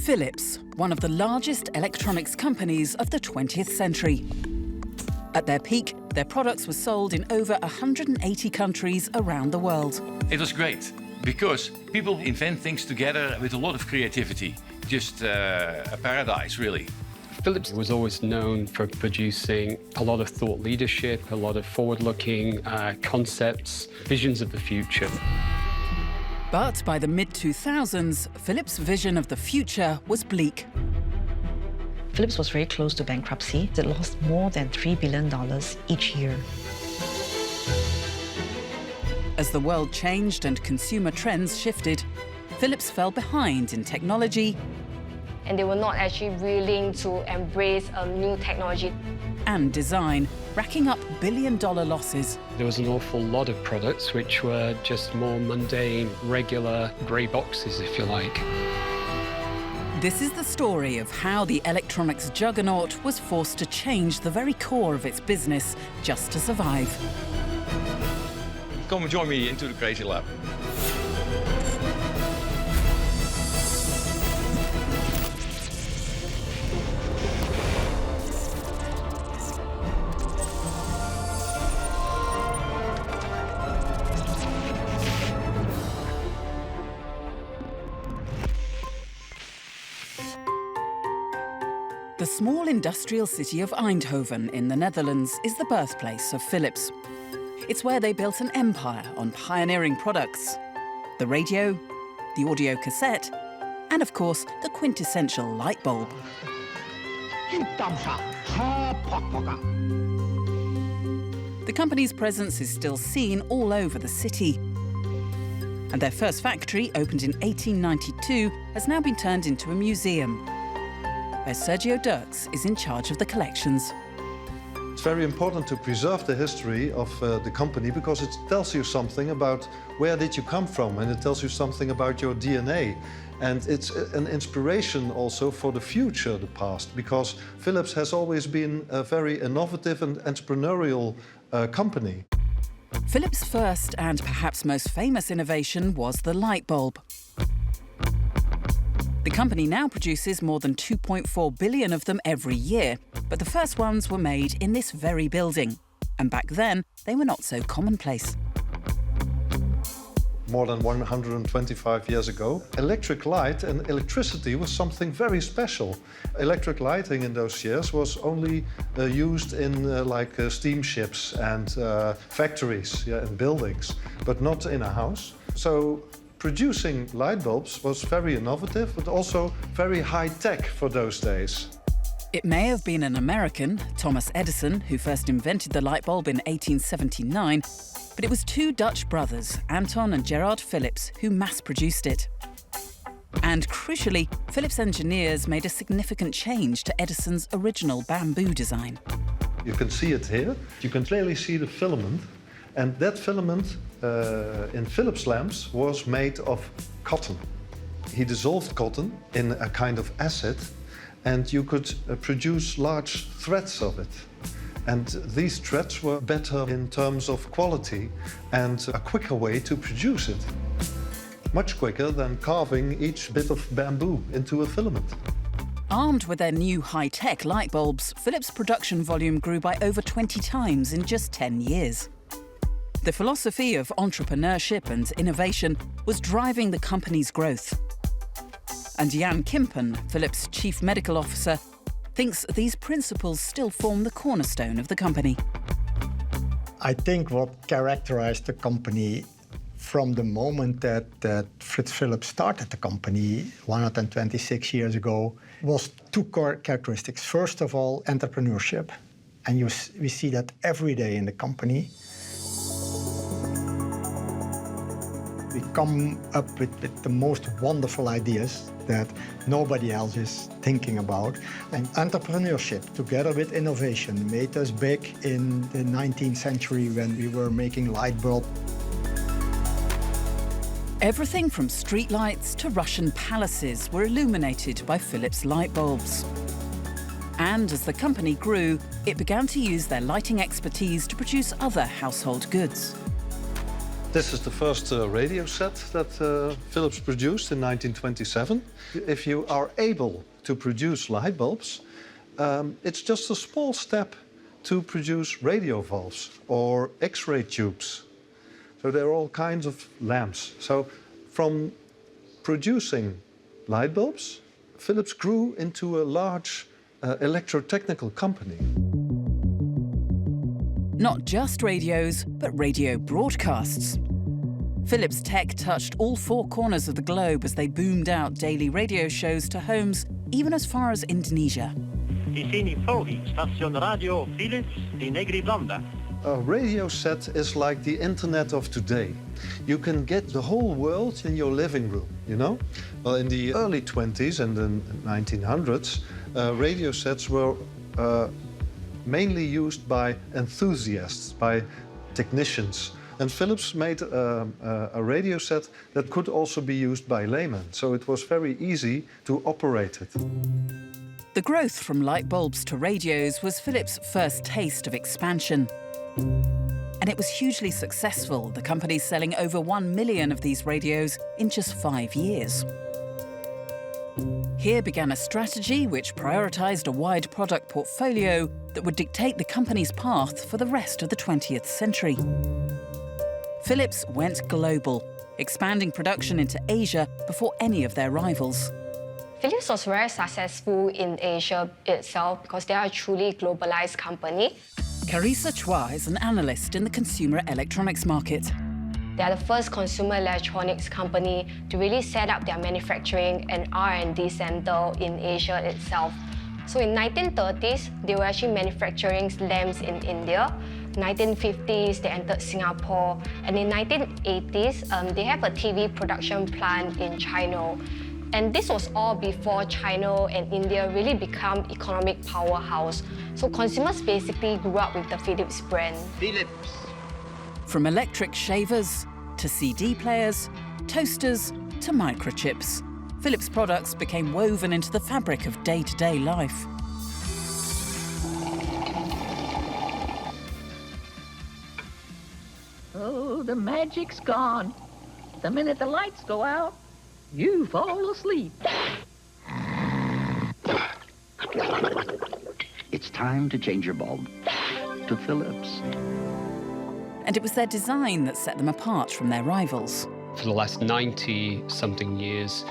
Philips, one of the largest electronics companies of the 20th century. At their peak, their products were sold in over 180 countries around the world. It was great because people invent things together with a lot of creativity. Just a paradise, really. Philips was always known for producing a lot of thought leadership, a lot of forward-looking concepts, visions of the future. But by the mid-2000s, Philips' vision of the future was bleak. Philips was very close to bankruptcy. It lost more than $3 billion each year. As the world changed and consumer trends shifted, Philips fell behind in technology and they were not actually willing to embrace new technology. And design, racking up billion-dollar losses. There was an awful lot of products which were just more mundane, regular grey boxes, if you like. This is the story of how the electronics juggernaut was forced to change the very core of its business just to survive. Come and join me into the crazy lab. The small industrial city of Eindhoven in the Netherlands is the birthplace of Philips. It's where they built an empire on pioneering products. The radio, the audio cassette, and of course, the quintessential light bulb. The company's presence is still seen all over the city. And their first factory, opened in 1892, has now been turned into a museum, where Sergio Dirks is in charge of the collections. It's very important to preserve the history of the company because it tells you something about where did you come from, and it tells you something about your DNA. And it's an inspiration also for the future, the past, because Philips has always been a very innovative and entrepreneurial company. Philips' first and perhaps most famous innovation was the light bulb. The company now produces more than 2.4 billion of them every year, but the first ones were made in this very building. And back then, they were not so commonplace. More than 125 years ago, electric light and electricity was something very special. Electric lighting in those years was only used in steamships and factories, and buildings, but not in a house. So producing light bulbs was very innovative, but also very high-tech for those days. It may have been an American, Thomas Edison, who first invented the light bulb in 1879, but it was two Dutch brothers, Anton and Gerard Philips, who mass-produced it. And crucially, Philips engineers made a significant change to Edison's original bamboo design. You can see it here. You can clearly see the filament. And that filament in Philips lamps was made of cotton. He dissolved cotton in a kind of acid, and you could produce large threads of it. And these threads were better in terms of quality and a quicker way to produce it. Much quicker than carving each bit of bamboo into a filament. Armed with their new high-tech light bulbs, Philips' production volume grew by over 20 times in just 10 years. The philosophy of entrepreneurship and innovation was driving the company's growth. And Jan Kimpen, Philips' chief medical officer, thinks these principles still form the cornerstone of the company. I think what characterized the company from the moment that Fritz Philips started the company 126 years ago was two core characteristics. First of all, entrepreneurship. And we see that every day in the company. We come up with the most wonderful ideas that nobody else is thinking about. And entrepreneurship, together with innovation, made us big in the 19th century when we were making light bulbs. Everything from streetlights to Russian palaces were illuminated by Philips light bulbs. And as the company grew, it began to use their lighting expertise to produce other household goods. This is the first radio set that Philips produced in 1927. If you are able to produce light bulbs, it's just a small step to produce radio valves or X-ray tubes. So there are all kinds of lamps. So from producing light bulbs, Philips grew into a large electrotechnical company. Not just radios, but radio broadcasts. Philips tech touched all four corners of the globe as they boomed out daily radio shows to homes even as far as Indonesia. Station Radio Philips di Negri Blanda. A radio set is like the internet of today. You can get the whole world in your living room, you know? Well, in the early 20s and the 1900s, radio sets were mainly used by enthusiasts, by technicians. And Philips made a radio set that could also be used by laymen, so it was very easy to operate it. The growth from light bulbs to radios was Philips' first taste of expansion. And it was hugely successful, the company selling over 1 million of these radios in just 5 years. Here began a strategy which prioritised a wide product portfolio that would dictate the company's path for the rest of the 20th century. Philips went global, expanding production into Asia before any of their rivals. Philips was very successful in Asia itself because they are a truly globalized company. Carissa Chua is an analyst in the consumer electronics market. They are the first consumer electronics company to really set up their manufacturing and R&D center in Asia itself. So in 1930s, they were actually manufacturing lamps in India. 1950s, they entered Singapore. And in 1980s, they have a TV production plant in China. And this was all before China and India really become economic powerhouse. So consumers basically grew up with the Philips brand. Philips. From electric shavers to CD players, toasters to microchips, Philips products became woven into the fabric of day-to-day life. Oh, the magic's gone. The minute the lights go out, you fall asleep. It's time to change your bulb to Philips. And it was their design that set them apart from their rivals. For the last 90-something years,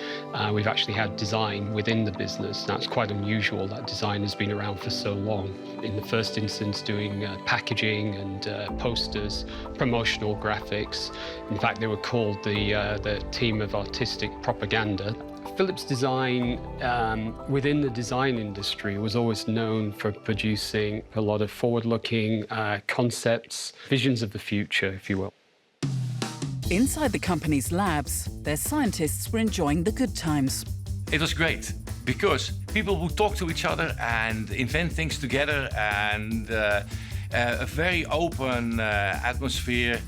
we've actually had design within the business. That's quite unusual. That design has been around for so long. In the first instance, doing packaging and posters, promotional graphics. In fact, they were called the team of artistic propaganda. Philips design within the design industry was always known for producing a lot of forward-looking concepts, visions of the future, if you will. Inside the company's labs, their scientists were enjoying the good times. It was great because people would talk to each other and invent things together, and a very open atmosphere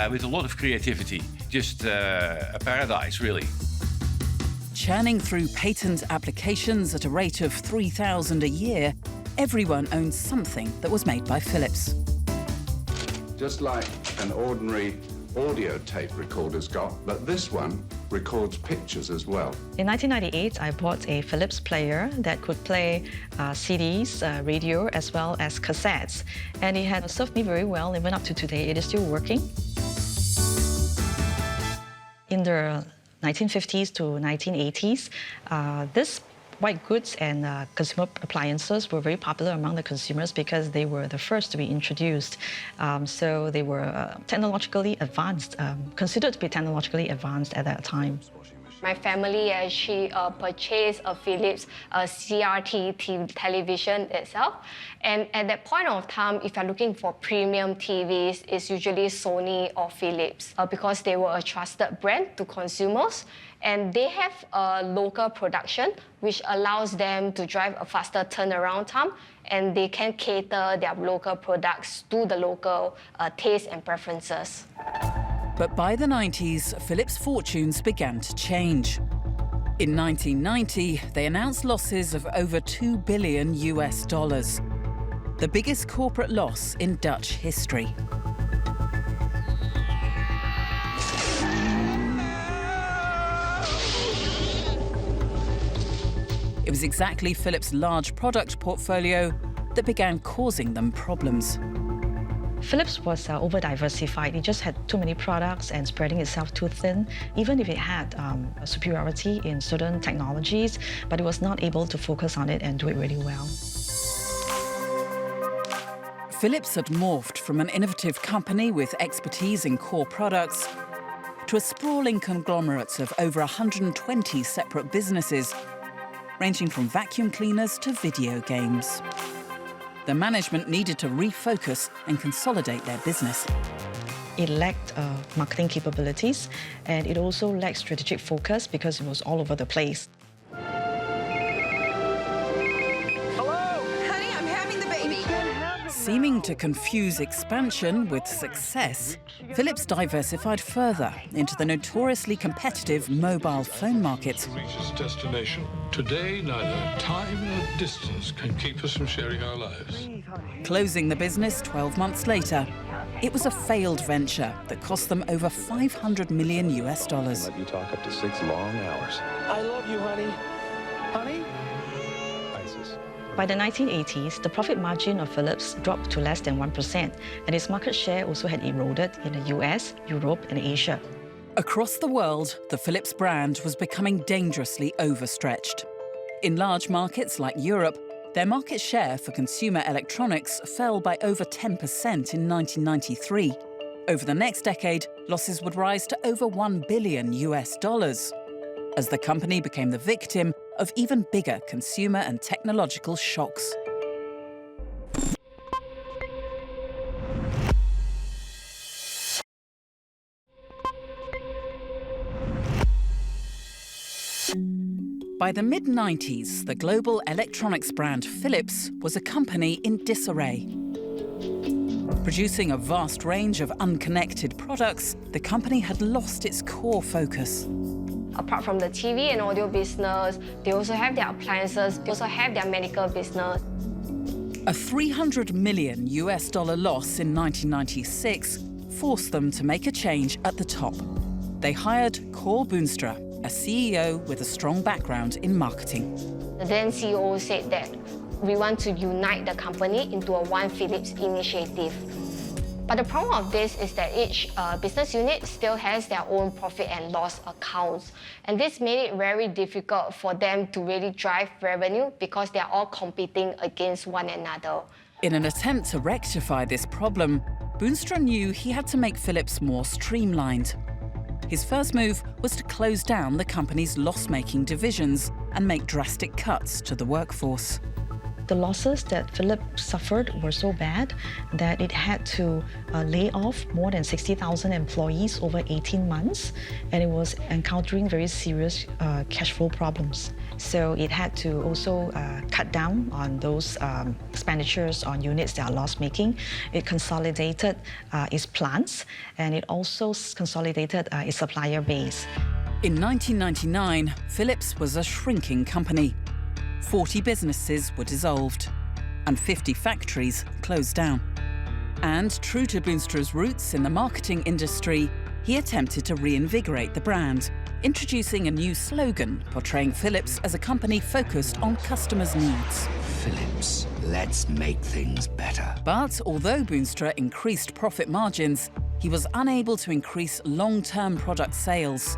with a lot of creativity. Just a paradise, really. Churning through patent applications at a rate of 3,000 a year, everyone owned something that was made by Philips. Just like an ordinary audio tape recorder's got, but this one records pictures as well. In 1998, I bought a Philips player that could play CDs, radio, as well as cassettes. And it had served me very well, even up to today. It is still working. In the 1950s to 1980s, this white goods and consumer appliances were very popular among the consumers because they were the first to be introduced. So they were technologically advanced, considered to be technologically advanced at that time. My family actually purchased a Philips CRT television itself. And at that point of time, if you're looking for premium TVs, it's usually Sony or Philips because they were a trusted brand to consumers. And they have a local production, which allows them to drive a faster turnaround time, and they can cater their local products to the local taste and preferences. But by the 90s, Philips' fortunes began to change. In 1990, they announced losses of over $2 billion, the biggest corporate loss in Dutch history. It was exactly Philips' large product portfolio that began causing them problems. Philips was over-diversified. It just had too many products and spreading itself too thin, even if it had a superiority in certain technologies, but it was not able to focus on it and do it really well. Philips had morphed from an innovative company with expertise in core products to a sprawling conglomerate of over 120 separate businesses, ranging from vacuum cleaners to video games. The management needed to refocus and consolidate their business. It lacked marketing capabilities, and it also lacked strategic focus because it was all over the place. Seeming to confuse expansion with success, Philips diversified further into the notoriously competitive mobile phone market. Reach its destination. Today, neither time nor distance can keep us from sharing our lives. Closing the business 12 months later, it was a failed venture that cost them over $500 million. Let you talk up to 6 long hours. I love you, honey. Honey? ISIS. By the 1980s, the profit margin of Philips dropped to less than 1%, and its market share also had eroded in the US, Europe, and Asia. Across the world, the Philips brand was becoming dangerously overstretched. In large markets like Europe, their market share for consumer electronics fell by over 10% in 1993. Over the next decade, losses would rise to over $1 billion as the company became the victim of even bigger consumer and technological shocks. By the mid-90s, the global electronics brand Philips was a company in disarray. Producing a vast range of unconnected products, the company had lost its core focus. Apart from the TV and audio business, they also have their appliances, they also have their medical business. A $300 million loss in 1996 forced them to make a change at the top. They hired Cor Boonstra, a CEO with a strong background in marketing. The then CEO said that we want to unite the company into a One Philips initiative. But the problem of this is that each business unit still has their own profit and loss accounts. And this made it very difficult for them to really drive revenue because they're all competing against one another. In an attempt to rectify this problem, Boonstra knew he had to make Philips more streamlined. His first move was to close down the company's loss-making divisions and make drastic cuts to the workforce. The losses that Philips suffered were so bad that it had to lay off more than 60,000 employees over 18 months, and it was encountering very serious cash flow problems. So it had to also cut down on those expenditures on units that are loss-making. It consolidated its plants, and it also consolidated its supplier base. In 1999, Philips was a shrinking company. 40 businesses were dissolved, and 50 factories closed down. And true to Boonstra's roots in the marketing industry, he attempted to reinvigorate the brand, introducing a new slogan portraying Philips as a company focused on customers' needs. Philips, let's make things better. But although Boonstra increased profit margins, he was unable to increase long-term product sales.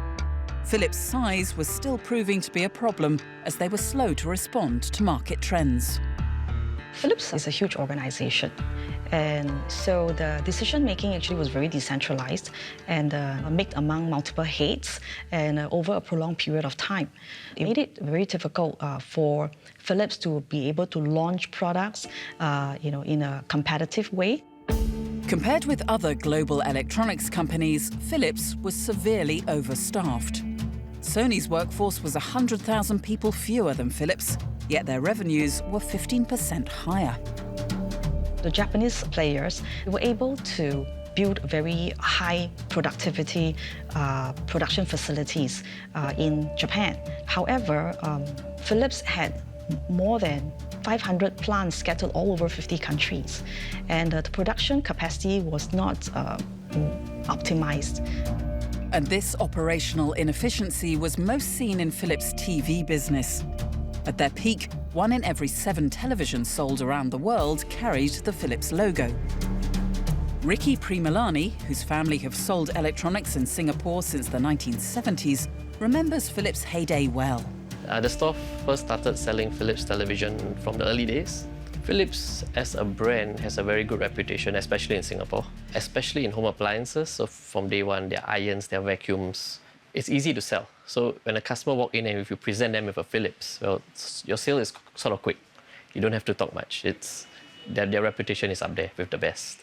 Philips' size was still proving to be a problem as they were slow to respond to market trends. Philips is a huge organization, and so the decision-making actually was very decentralized and made among multiple heads and over a prolonged period of time. It made it very difficult for Philips to be able to launch products in a competitive way. Compared with other global electronics companies, Philips was severely overstaffed. Sony's workforce was 100,000 people fewer than Philips, yet their revenues were 15% higher. The Japanese players were able to build very high productivity production facilities in Japan. However, Philips had more than 500 plants scattered all over 50 countries, and the production capacity was not optimized. And this operational inefficiency was most seen in Philips' TV business. At their peak, 1 in every 7 televisions sold around the world carried the Philips logo. Ricky Primilani, whose family have sold electronics in Singapore since the 1970s, remembers Philips' heyday well. The store first started selling Philips television from the early days. Philips as a brand has a very good reputation, especially in Singapore, especially in home appliances. So from day one, their irons, their vacuums, it's easy to sell. So when a customer walks in and if you present them with a Philips, well, your sale is sort of quick. You don't have to talk much. Their reputation is up there with the best.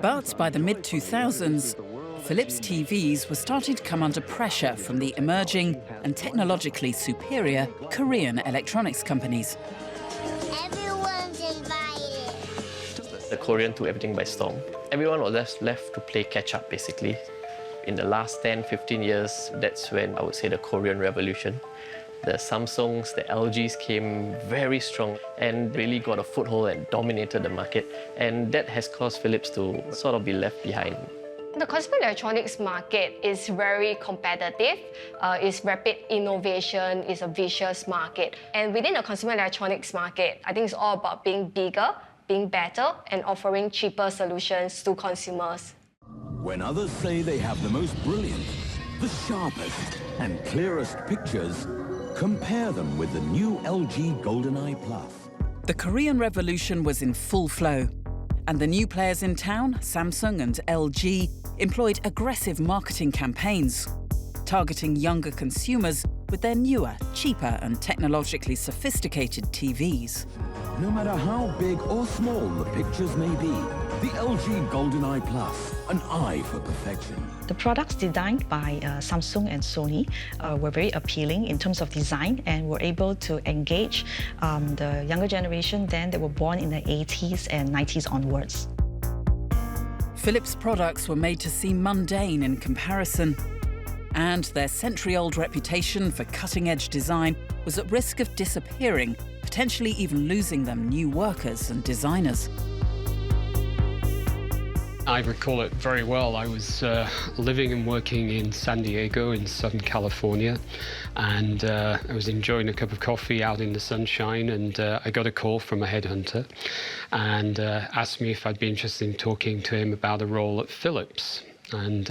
But by the mid-2000s, Philips TVs were starting to come under pressure from the emerging and technologically superior Korean electronics companies. Everyone's invited. The Korean took everything by storm. Everyone was left to play catch-up, basically. In the last 10, 15 years, that's when I would say the Korean revolution. The Samsungs, the LGs came very strong and really got a foothold and dominated the market. And that has caused Philips to sort of be left behind. The consumer electronics market is very competitive. It's rapid innovation, it's a vicious market. And within the consumer electronics market, I think it's all about being bigger, being better, and offering cheaper solutions to consumers. When others say they have the most brilliant, the sharpest, and clearest pictures, compare them with the new LG GoldenEye Plus. The Korean revolution was in full flow, and the new players in town, Samsung and LG, employed aggressive marketing campaigns, targeting younger consumers with their newer, cheaper and technologically sophisticated TVs. No matter how big or small the pictures may be, the LG GoldenEye Plus, an eye for perfection. The products designed by Samsung and Sony were very appealing in terms of design and were able to engage the younger generation then that were born in the 80s and 90s onwards. Philips products were made to seem mundane in comparison, and their century-old reputation for cutting-edge design was at risk of disappearing, potentially even losing them new workers and designers. I recall it very well. I was living and working in San Diego in Southern California, and I was enjoying a cup of coffee out in the sunshine, and I got a call from a headhunter and asked me if I'd be interested in talking to him about a role at Philips. And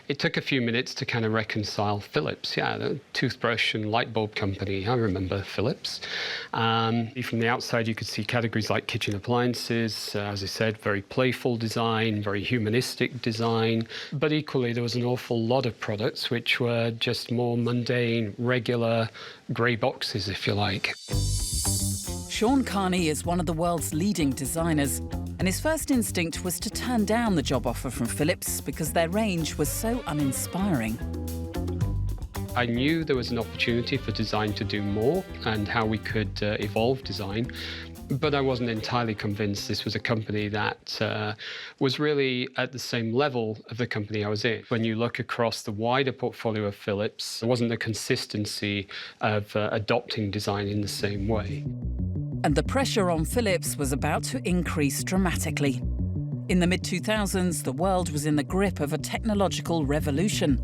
it took a few minutes to kind of reconcile Philips. Yeah, the toothbrush and light bulb company. I remember Philips. From the outside, you could see categories like kitchen appliances. As I said, very playful design, very humanistic design. But equally, there was an awful lot of products which were just more mundane, regular, grey boxes, if you like. Sean Carney is one of the world's leading designers, and his first instinct was to turn down the job offer from Philips because their range was so uninspiring. I knew there was an opportunity for design to do more and how we could evolve design, but I wasn't entirely convinced this was a company that was really at the same level of the company I was in. When you look across the wider portfolio of Philips, there wasn't the consistency of adopting design in the same way. And the pressure on Philips was about to increase dramatically. In the mid-2000s, the world was in the grip of a technological revolution.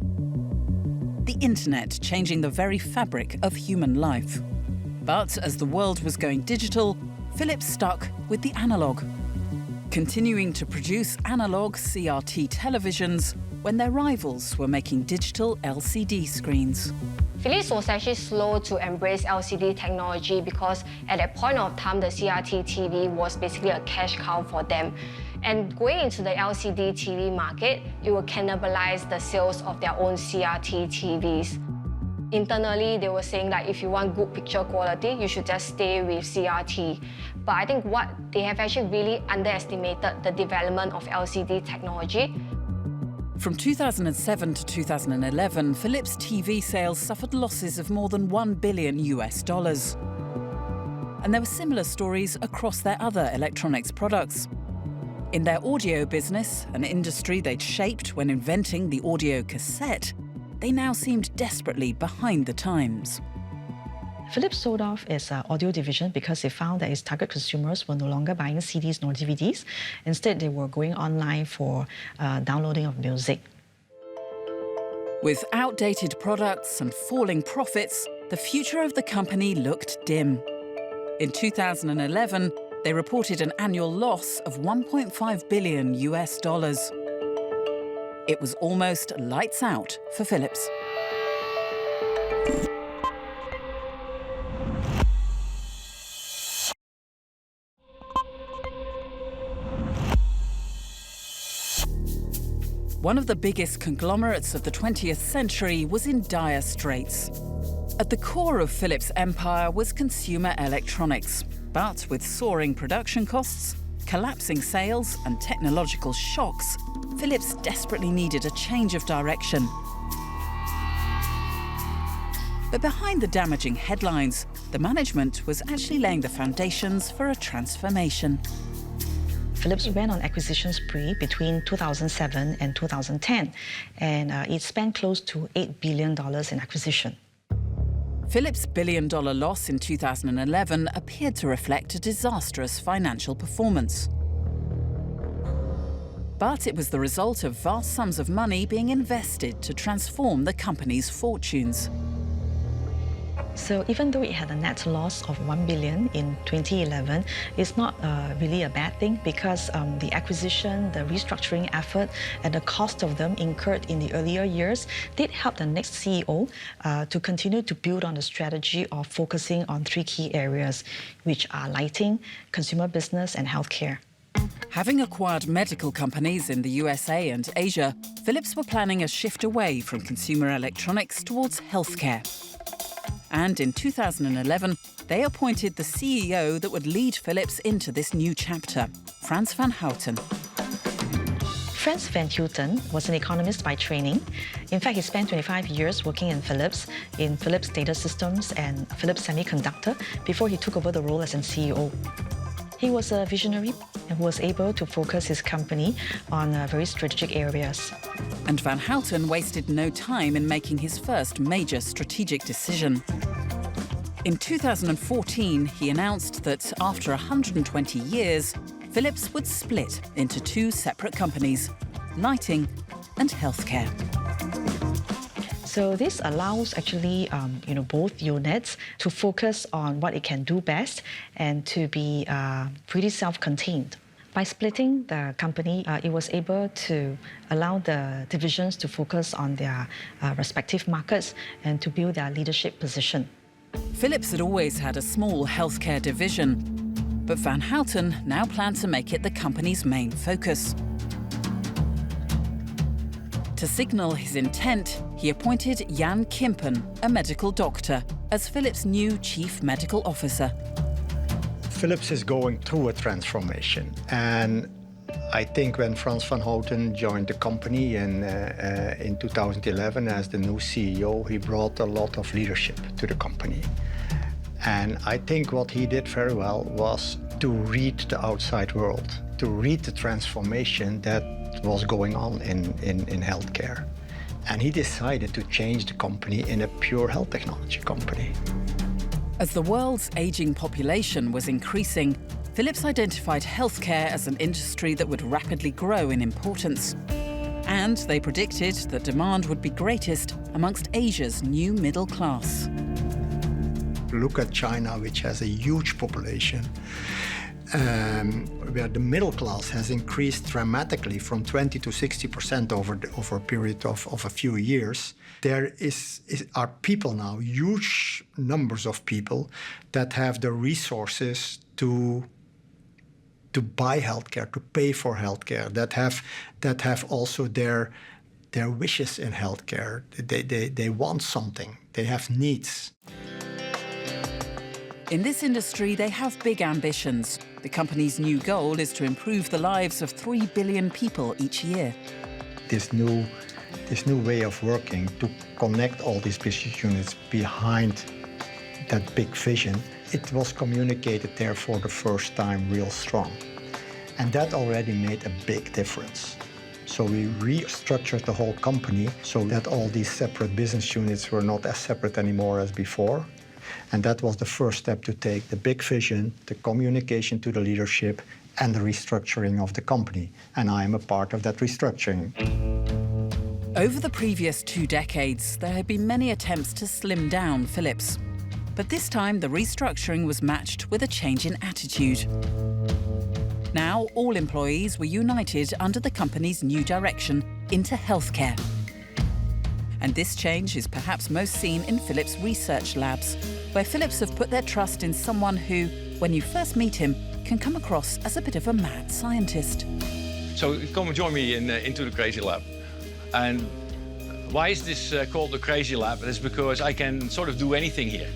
The internet changing the very fabric of human life. But as the world was going digital, Philips stuck with the analog, continuing to produce analog CRT televisions when their rivals were making digital LCD screens. Philips was actually slow to embrace LCD technology because at that point of time, the CRT TV was basically a cash cow for them. And going into the LCD TV market, it will cannibalize the sales of their own CRT TVs. Internally, they were saying that if you want good picture quality, you should just stay with CRT. But I think what they have actually really underestimated the development of LCD technology. From 2007 to 2011, Philips TV sales suffered losses of more than $1 billion. And there were similar stories across their other electronics products. In their audio business, an industry they'd shaped when inventing the audio cassette, they now seemed desperately behind the times. Philips sold off its audio division because they found that its target consumers were no longer buying CDs nor DVDs. Instead, they were going online for downloading of music. With outdated products and falling profits, the future of the company looked dim. In 2011, they reported an annual loss of $1.5 billion. It was almost lights out for Philips. One of the biggest conglomerates of the 20th century was in dire straits. At the core of Philips' empire was consumer electronics, but with soaring production costs, collapsing sales and technological shocks, Philips desperately needed a change of direction. But behind the damaging headlines, the management was actually laying the foundations for a transformation. Philips went on acquisition spree between 2007 and 2010, and it spent close to $8 billion in acquisition. Philips' billion-dollar loss in 2011 appeared to reflect a disastrous financial performance. But it was the result of vast sums of money being invested to transform the company's fortunes. So even though it had a net loss of $1 billion in 2011, it's not really a bad thing, because the acquisition, the restructuring effort, and the cost of them incurred in the earlier years did help the next CEO to continue to build on the strategy of focusing on three key areas, which are lighting, consumer business, and healthcare. Having acquired medical companies in the USA and Asia, Philips were planning a shift away from consumer electronics towards healthcare. And in 2011, they appointed the CEO that would lead Philips into this new chapter, Frans van Houten. Frans van Houten was an economist by training. In fact, he spent 25 years working in Philips Data Systems and Philips Semiconductor, before he took over the role as an CEO. He was a visionary and was able to focus his company on very strategic areas. And Van Houten wasted no time in making his first major strategic decision. In 2014, he announced that after 120 years, Philips would split into two separate companies, lighting and healthcare. So this allows actually both units to focus on what it can do best and to be pretty self-contained. By splitting the company, it was able to allow the divisions to focus on their respective markets and to build their leadership position. Philips had always had a small healthcare division, but Van Houten now planned to make it the company's main focus. To signal his intent, he appointed Jan Kimpen, a medical doctor, as Philips' new chief medical officer. Philips is going through a transformation, and I think when Frans van Houten joined the company in 2011 as the new CEO, he brought a lot of leadership to the company. And I think what he did very well was to read the outside world, to read the transformation that was going on in healthcare. And he decided to change the company in a pure health technology company. As the world's aging population was increasing, Philips identified healthcare as an industry that would rapidly grow in importance. And they predicted that demand would be greatest amongst Asia's new middle class. Look at China, which has a huge population, where the middle class has increased dramatically from 20 to 60% over a period of a few years. There are people now, huge numbers of people, that have the resources to buy healthcare, to pay for healthcare, that have also their wishes in healthcare. They want something. They have needs. In this industry, they have big ambitions. The company's new goal is to improve the lives of 3 billion people each year. This new way of working to connect all these business units behind that big vision, it was communicated there for the first time real strong. And that already made a big difference. So we restructured the whole company so that all these separate business units were not as separate anymore as before. And that was the first step to take the big vision, the communication to the leadership, and the restructuring of the company. And I am a part of that restructuring. Over the previous 2 decades, there had been many attempts to slim down Philips. But this time, the restructuring was matched with a change in attitude. Now, all employees were united under the company's new direction into healthcare. And this change is perhaps most seen in Philips research labs, where Philips have put their trust in someone who, when you first meet him, can come across as a bit of a mad scientist. So come and join me into the Crazy Lab. And why is this called the Crazy Lab? It's because I can sort of do anything here.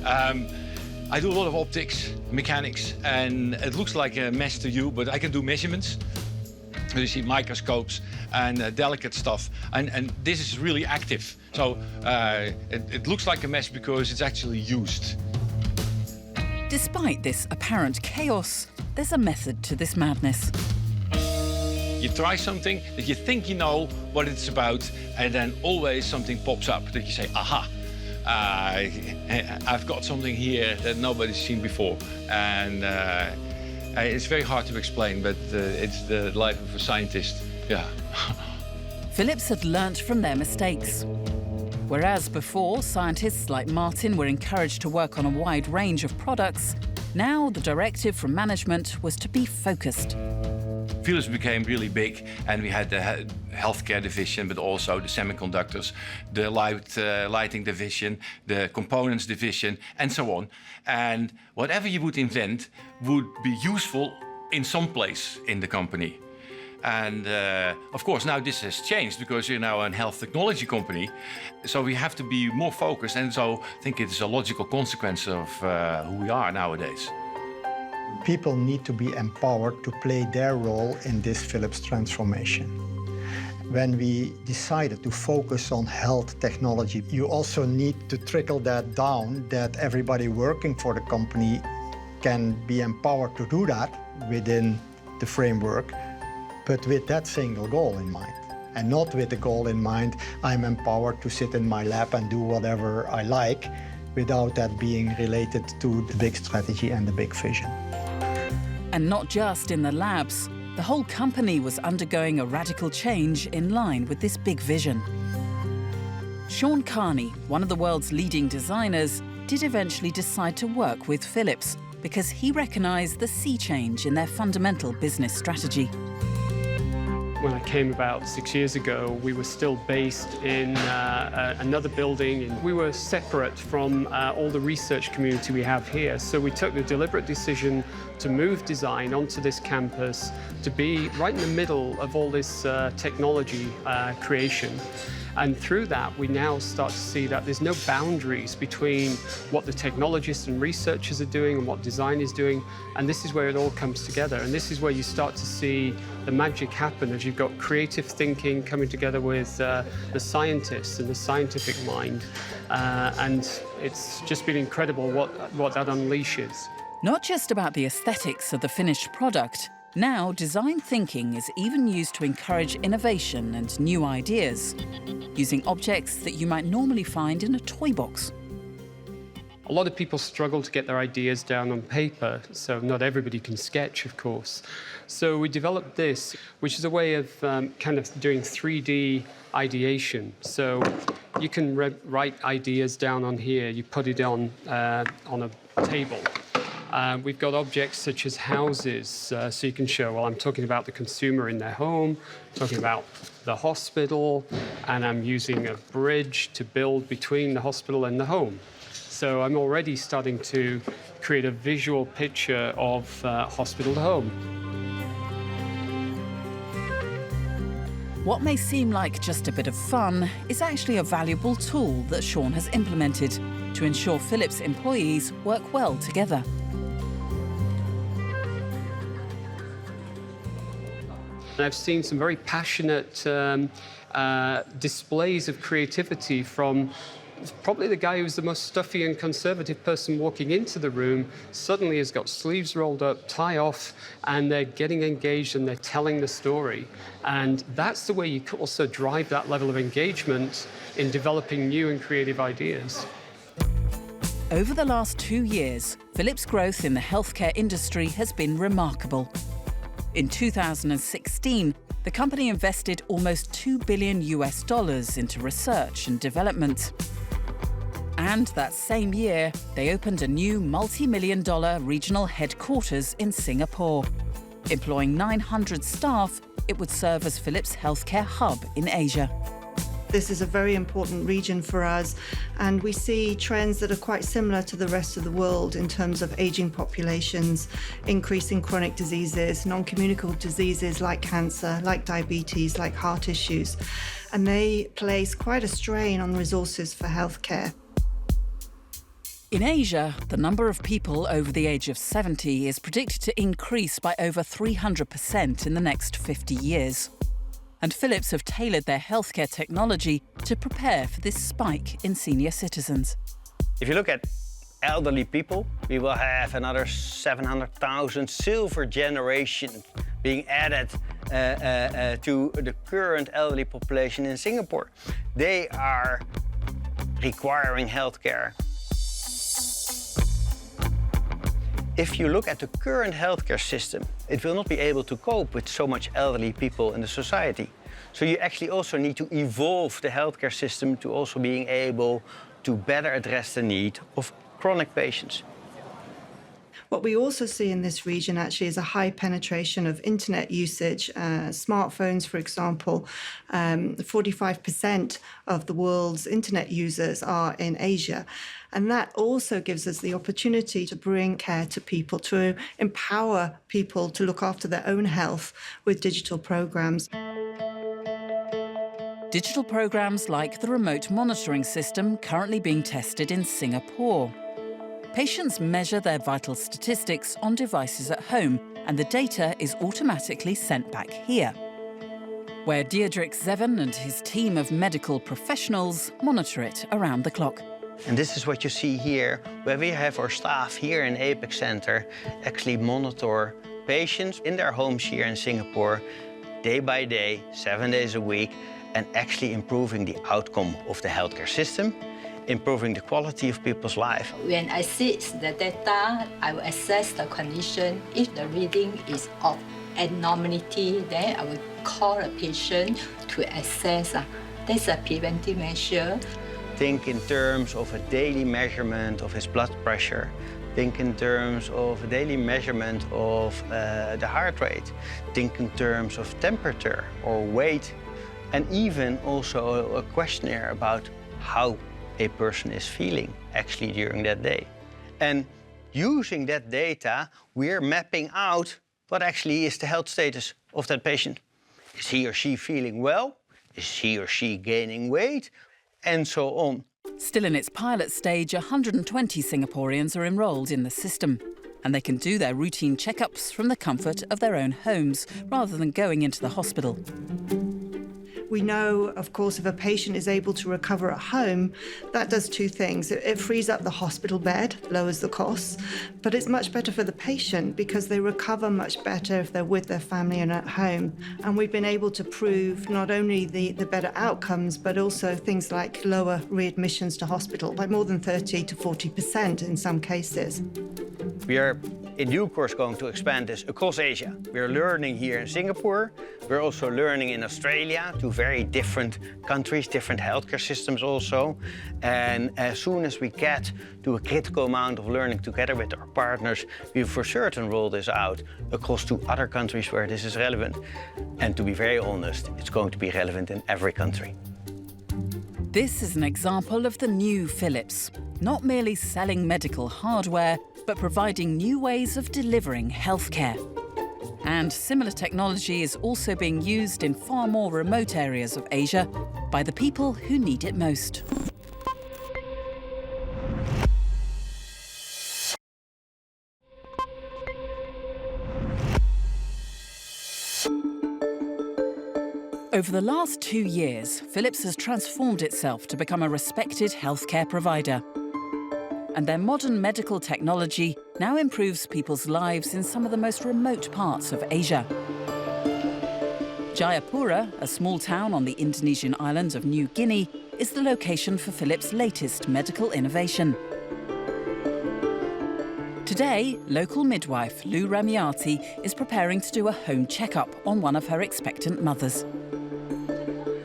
I do a lot of optics, mechanics, and it looks like a mess to you, but I can do measurements. You see microscopes and delicate stuff, and this is really active. So it looks like a mess because it's actually used. Despite this apparent chaos, there's a method to this madness. You try something that you think you know what it's about, and then always something pops up that you say, aha, I've got something here that nobody's seen before. And it's very hard to explain, but it's the life of a scientist, yeah. Philips had learnt from their mistakes. Whereas before, scientists like Martin were encouraged to work on a wide range of products, now the directive from management was to be focused. Philips became really big, and we had the healthcare division, but also the semiconductors, the lighting division, the components division, and so on. And whatever you would invent would be useful in some place in the company. And of course, now this has changed because we're now a health technology company. So we have to be more focused. And so I think it's a logical consequence of who we are nowadays. People need to be empowered to play their role in this Philips transformation. When we decided to focus on health technology, you also need to trickle that down, that everybody working for the company can be empowered to do that within the framework, but with that single goal in mind. And not with the goal in mind, I'm empowered to sit in my lab and do whatever I like, without that being related to the big strategy and the big vision. And not just in the labs, the whole company was undergoing a radical change in line with this big vision. Sean Carney, one of the world's leading designers, did eventually decide to work with Philips because he recognised the sea change in their fundamental business strategy. When I came about 6 years ago, we were still based in another building. We were separate from all the research community we have here. So we took the deliberate decision to move design onto this campus to be right in the middle of all this technology creation. And through that, we now start to see that there's no boundaries between what the technologists and researchers are doing and what design is doing. And this is where it all comes together. And this is where you start to see the magic happen as you've got creative thinking coming together with the scientists and the scientific mind. And it's just been incredible what that unleashes. Not just about the aesthetics of the finished product. Now, design thinking is even used to encourage innovation and new ideas, using objects that you might normally find in a toy box. A lot of people struggle to get their ideas down on paper, so not everybody can sketch, of course. So we developed this, which is a way of kind of doing 3D ideation. So you can write ideas down on here, you put it on a table. We've got objects such as houses, so you can show, well, I'm talking about the consumer in their home, talking about the hospital, and I'm using a bridge to build between the hospital and the home. So I'm already starting to create a visual picture of hospital to home. What may seem like just a bit of fun is actually a valuable tool that Sean has implemented to ensure Philips employees work well together. I've seen some very passionate displays of creativity from probably the guy who's the most stuffy and conservative person walking into the room suddenly has got sleeves rolled up, tie off, and they're getting engaged and they're telling the story. And that's the way you can also drive that level of engagement in developing new and creative ideas. Over the last 2 years, Philips' growth in the healthcare industry has been remarkable. In 2016, The company invested almost $2 billion into research and development. And that same year, they opened a new multi-million-dollar regional headquarters in Singapore. Employing 900 staff, it would serve as Philips' healthcare hub in Asia. This is a very important region for us, and we see trends that are quite similar to the rest of the world in terms of aging populations, increasing chronic diseases, non-communicable diseases like cancer, like diabetes, like heart issues. And they place quite a strain on resources for healthcare. In Asia, the number of people over the age of 70 is predicted to increase by over 300% in the next 50 years. And Philips have tailored their healthcare technology to prepare for this spike in senior citizens. If you look at elderly people, we will have another 700,000 silver generation being added to the current elderly population in Singapore. They are requiring healthcare. If you look at the current healthcare system, it will not be able to cope with so much elderly people in the society. So you actually also need to evolve the healthcare system to also being able to better address the need of chronic patients. What we also see in this region actually is a high penetration of internet usage, smartphones, for example. 45% of the world's internet users are in Asia. And that also gives us the opportunity to bring care to people, to empower people to look after their own health with digital programs. Digital programs like the remote monitoring system currently being tested in Singapore. Patients measure their vital statistics on devices at home, and the data is automatically sent back here, where Diedrich Zeven and his team of medical professionals monitor it around the clock. And this is what you see here, where we have our staff here in Apex Center actually monitor patients in their homes here in Singapore, day by day, 7 days a week, and actually improving the outcome of the healthcare system, improving the quality of people's life. When I see the data, I will assess the condition. If the reading is of abnormality, then I will call a patient to assess. That's a preventive measure. Think in terms of a daily measurement of his blood pressure. Think in terms of a daily measurement of the heart rate. Think in terms of temperature or weight. And even also a questionnaire about how a person is feeling actually during that day. And using that data, we're mapping out what actually is the health status of that patient. Is he or she feeling well? Is he or she gaining weight? And so on. Still in its pilot stage, 120 Singaporeans are enrolled in the system, and they can do their routine checkups from the comfort of their own homes, rather than going into the hospital. We know, of course, if a patient is able to recover at home, that does two things. It frees up the hospital bed, lowers the costs, but it's much better for the patient because they recover much better if they're with their family and at home. And we've been able to prove not only the better outcomes, but also things like lower readmissions to hospital by more than 30 to 40% in some cases. We are in due course going to expand this across Asia. We're learning here in Singapore. We're also learning in Australia, two very different countries, different healthcare systems also. And as soon as we get to a critical amount of learning together with our partners, we will for certain roll this out across to other countries where this is relevant. And to be very honest, it's going to be relevant in every country. This is an example of the new Philips, not merely selling medical hardware, but providing new ways of delivering healthcare. And similar technology is also being used in far more remote areas of Asia by the people who need it most. Over the last 2 years, Philips has transformed itself to become a respected healthcare provider. And their modern medical technology now improves people's lives in some of the most remote parts of Asia. Jayapura, a small town on the Indonesian island of New Guinea, is the location for Philips' latest medical innovation. Today, local midwife Lou Ramiati is preparing to do a home checkup on one of her expectant mothers.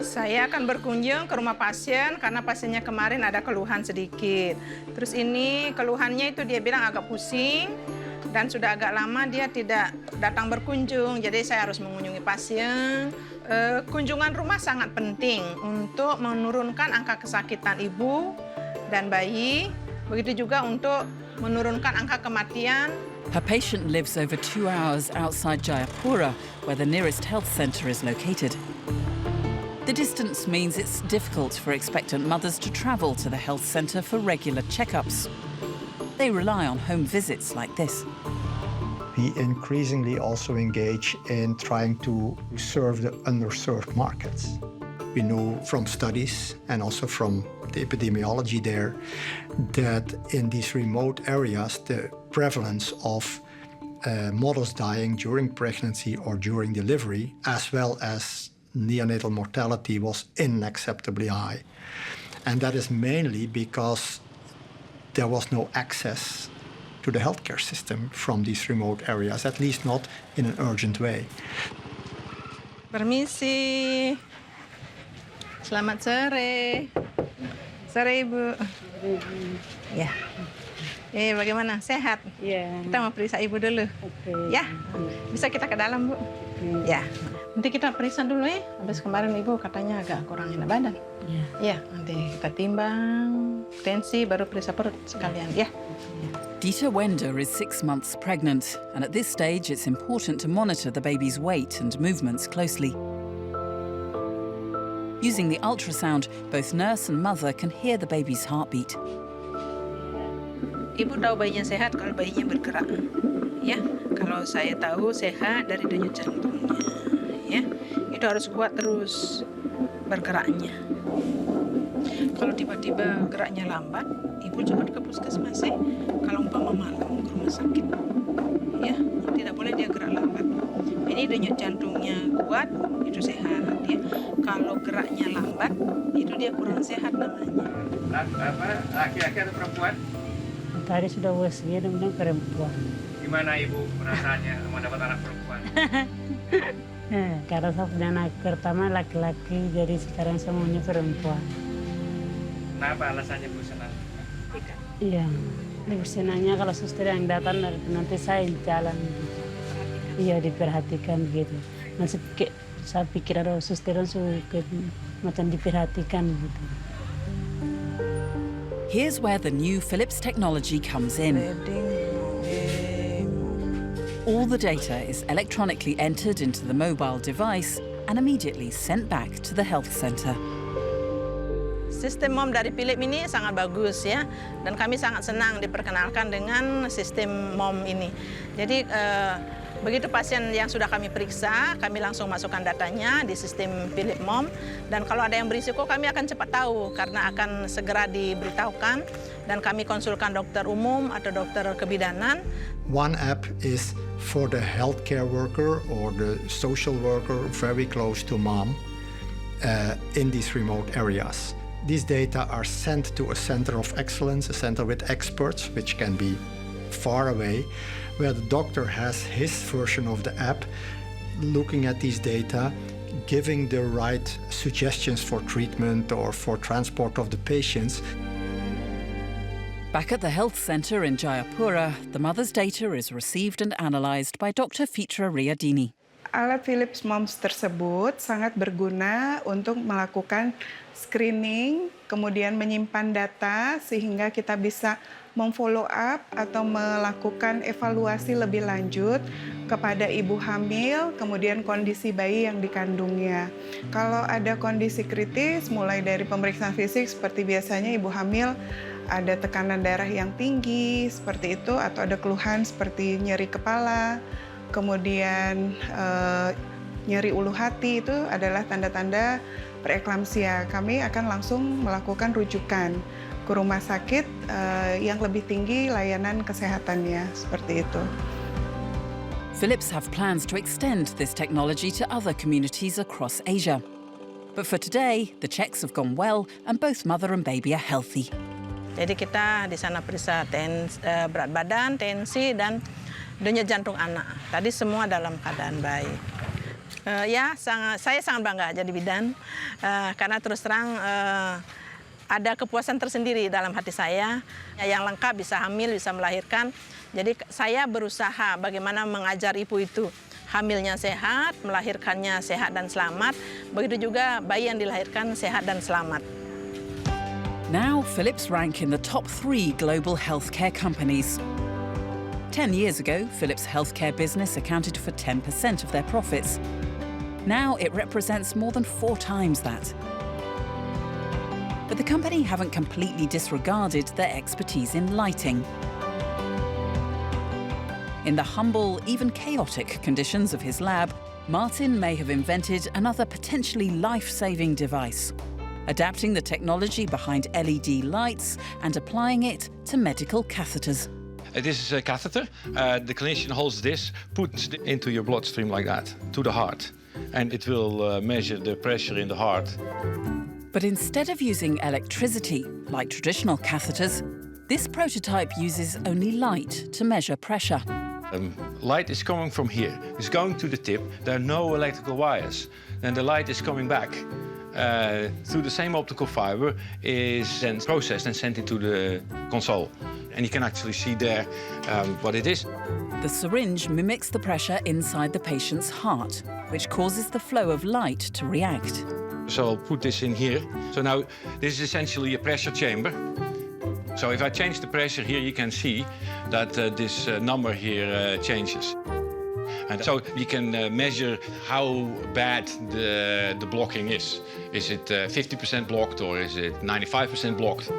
Saya akan berkunjung ke rumah pasien karena pasiennya kemarin ada keluhan sedikit. Terus ini keluhannya itu dia bilang agak pusing dan sudah agak lama dia tidak datang berkunjung. Jadi saya harus mengunjungi pasien. Kunjungan rumah sangat penting untuk menurunkan angka kesakitan ibu dan bayi. Begitu juga untuk menurunkan angka kematian. Her patient lives over 2 hours outside Jayapura, where the nearest health centre is located. The distance means it's difficult for expectant mothers to travel to the health centre for regular checkups. They rely on home visits like this. We increasingly also engage in trying to serve the underserved markets. We know from studies and also from the epidemiology there that in these remote areas, the prevalence of mothers dying during pregnancy or during delivery, as well as neonatal mortality, was unacceptably high. And that is mainly because there was no access to the healthcare system from these remote areas, at least not in an urgent way. Permisi. Selamat sore. Sore, Ibu. Ya. Bagaimana? Sehat? Iya. Kita mau periksa Ibu dulu. Oke. Ya. Bisa kita ke dalam, Bu? Ya. Nanti kita periksa dulu ya. Habis kemarin Ibu katanya agak kurang enak badan. Iya. Ya, nanti kita timbang tensi baru periksa perut sekalian, ya. Dita Wender is 6 months pregnant, and at this stage it's important to monitor the baby's weight and movements closely. Using the ultrasound, both nurse and mother can hear the baby's heartbeat. Ibu tahu bayinya sehat kalau bayinya bergerak. Ya, kalau saya tahu sehat dari denyut jantungnya. Ya, itu harus kuat terus bergeraknya. Kalau tiba-tiba geraknya lambat, ibu coba ke puskesmas ya. Kalau umpama malam ke rumah sakit, ya tidak boleh dia gerak lambat. Ini denyut jantungnya kuat, itu sehat ya. Kalau geraknya lambat, itu dia kurang sehat namanya. Laki-laki atau perempuan? Tadi sudah usia dan perempuan. Gimana ibu perasaannya mendapat anak perempuan? Karena saya punya anak pertama laki-laki, jadi sekarang semuanya perempuan. Kenapa alasannya Bu senang? Iya, ibu senangnya kalau suster yang datang nanti saya jalan. Iya, diperhatikan gitu. Masih saya pikir ada suster macam diperhatikan gitu. Here's where the new Philips technology comes in. All the data is electronically entered into the mobile device and immediately sent back to the health centre. Sistem MOM dari Philips ini sangat bagus ya, dan kami sangat senang diperkenalkan dengan sistem MOM ini. Jadi begitu pasien yang sudah kami periksa, kami langsung masukkan datanya di sistem Philips MOM, dan kalau ada yang berisiko kami akan cepat tahu karena akan segera diberitahukan, dan kami konsulkan dokter umum atau dokter kebidanan. One app is for the healthcare worker or the social worker very close to mom in these remote areas. These data are sent to a center of excellence, a center with experts, which can be far away, where the doctor has his version of the app, looking at these data, giving the right suggestions for treatment or for transport of the patients. Back at the health centre in Jayapura, the mother's data is received and analysed by Dr. Fitra Riyadini. Alat Philips MOMS tersebut sangat berguna untuk melakukan screening, kemudian menyimpan data sehingga kita bisa memfollow up atau melakukan evaluasi lebih lanjut kepada ibu hamil, kemudian kondisi bayi yang dikandungnya. Kalau ada kondisi kritis, mulai dari pemeriksaan fisik seperti biasanya ibu hamil ada tekanan darah yang tinggi seperti itu, atau ada keluhan seperti nyeri kepala, kemudian nyeri ulu hati, itu adalah tanda-tanda preeklamsia. Kami akan langsung melakukan rujukan ke rumah sakit yang lebih tinggi layanan kesehatannya, seperti itu. Philips have plans to extend this technology to other communities across Asia. But for today, the checks have gone well and both mother and baby are healthy. Jadi kita di sana periksa berat badan, tensi, dan denyut jantung anak. Tadi semua dalam keadaan baik. Saya sangat bangga jadi bidan karena terus terang ada kepuasan tersendiri dalam hati saya yang lengkap, bisa hamil, bisa melahirkan. Jadi saya berusaha bagaimana mengajar ibu itu hamilnya sehat, melahirkannya sehat dan selamat. Begitu juga bayi yang dilahirkan sehat dan selamat. Now, Philips rank in the top 3 global healthcare companies. 10 years ago, Philips' healthcare business accounted for 10% of their profits. Now it represents more than 4 times that. But the company haven't completely disregarded their expertise in lighting. In the humble, even chaotic conditions of his lab, Martin may have invented another potentially life-saving device, adapting the technology behind LED lights and applying it to medical catheters. This is a catheter. The clinician holds this, puts it into your bloodstream like that, to the heart. And it will measure the pressure in the heart. But instead of using electricity, like traditional catheters, this prototype uses only light to measure pressure. Light is coming from here. It's going to the tip. There are no electrical wires. Then the light is coming back through the same optical fiber, is then processed and sent into the console. And you can actually see there what it is. The syringe mimics the pressure inside the patient's heart, which causes the flow of light to react. So I'll put this in here. So now this is essentially a pressure chamber. So if I change the pressure here, you can see that this number here changes. And so you can measure how bad the blocking is. Is it 50% blocked or is it 95% blocked?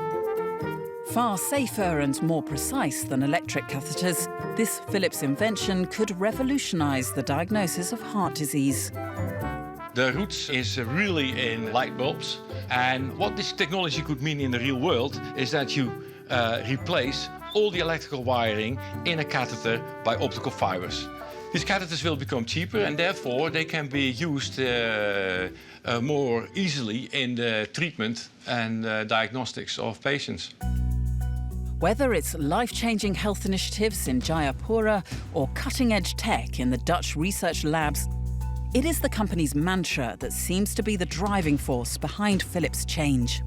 Far safer and more precise than electric catheters, this Philips invention could revolutionize the diagnosis of heart disease. The roots is really in light bulbs. And what this technology could mean in the real world is that you replace all the electrical wiring in a catheter by optical fibers. These catheters will become cheaper and therefore they can be used more easily in the treatment and diagnostics of patients. Whether it's life-changing health initiatives in Jayapura or cutting-edge tech in the Dutch research labs, it is the company's mantra that seems to be the driving force behind Philips' change.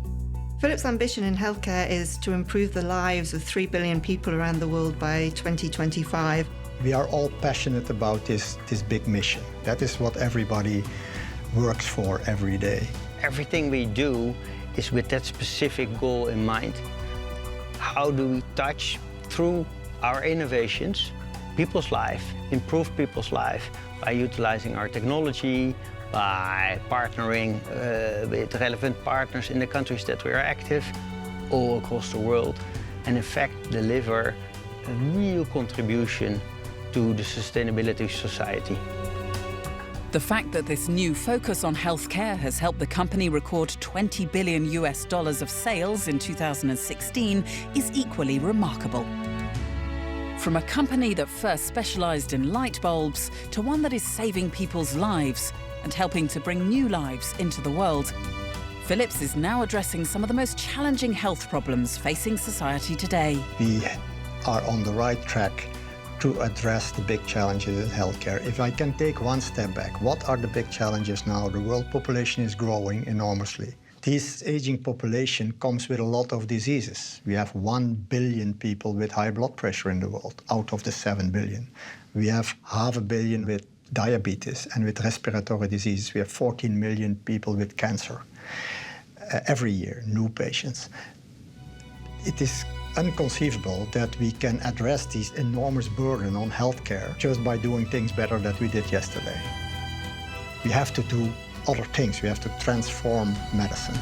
Philips' ambition in healthcare is to improve the lives of 3 billion people around the world by 2025. We are all passionate about this big mission. That is what everybody works for every day. Everything we do is with that specific goal in mind. How do we touch, through our innovations, people's life, improve people's life by utilizing our technology, by partnering with relevant partners in the countries that we are active all across the world, and in fact deliver a real contribution to the sustainability of society. The fact that this new focus on healthcare has helped the company record $20 billion of sales in 2016 is equally remarkable. From a company that first specialized in light bulbs to one that is saving people's lives and helping to bring new lives into the world, Philips is now addressing some of the most challenging health problems facing society today. We are on the right track to address the big challenges in healthcare. If I can take one step back, what are the big challenges now? The world population is growing enormously. This aging population comes with a lot of diseases. We have 1 billion people with high blood pressure in the world, out of the 7 billion. We have 500 million with diabetes and with respiratory diseases. We have 14 million people with cancer. Every year, new patients. It is inconceivable that we can address this enormous burden on healthcare just by doing things better than we did yesterday. We have to do other things. We have to transform medicine.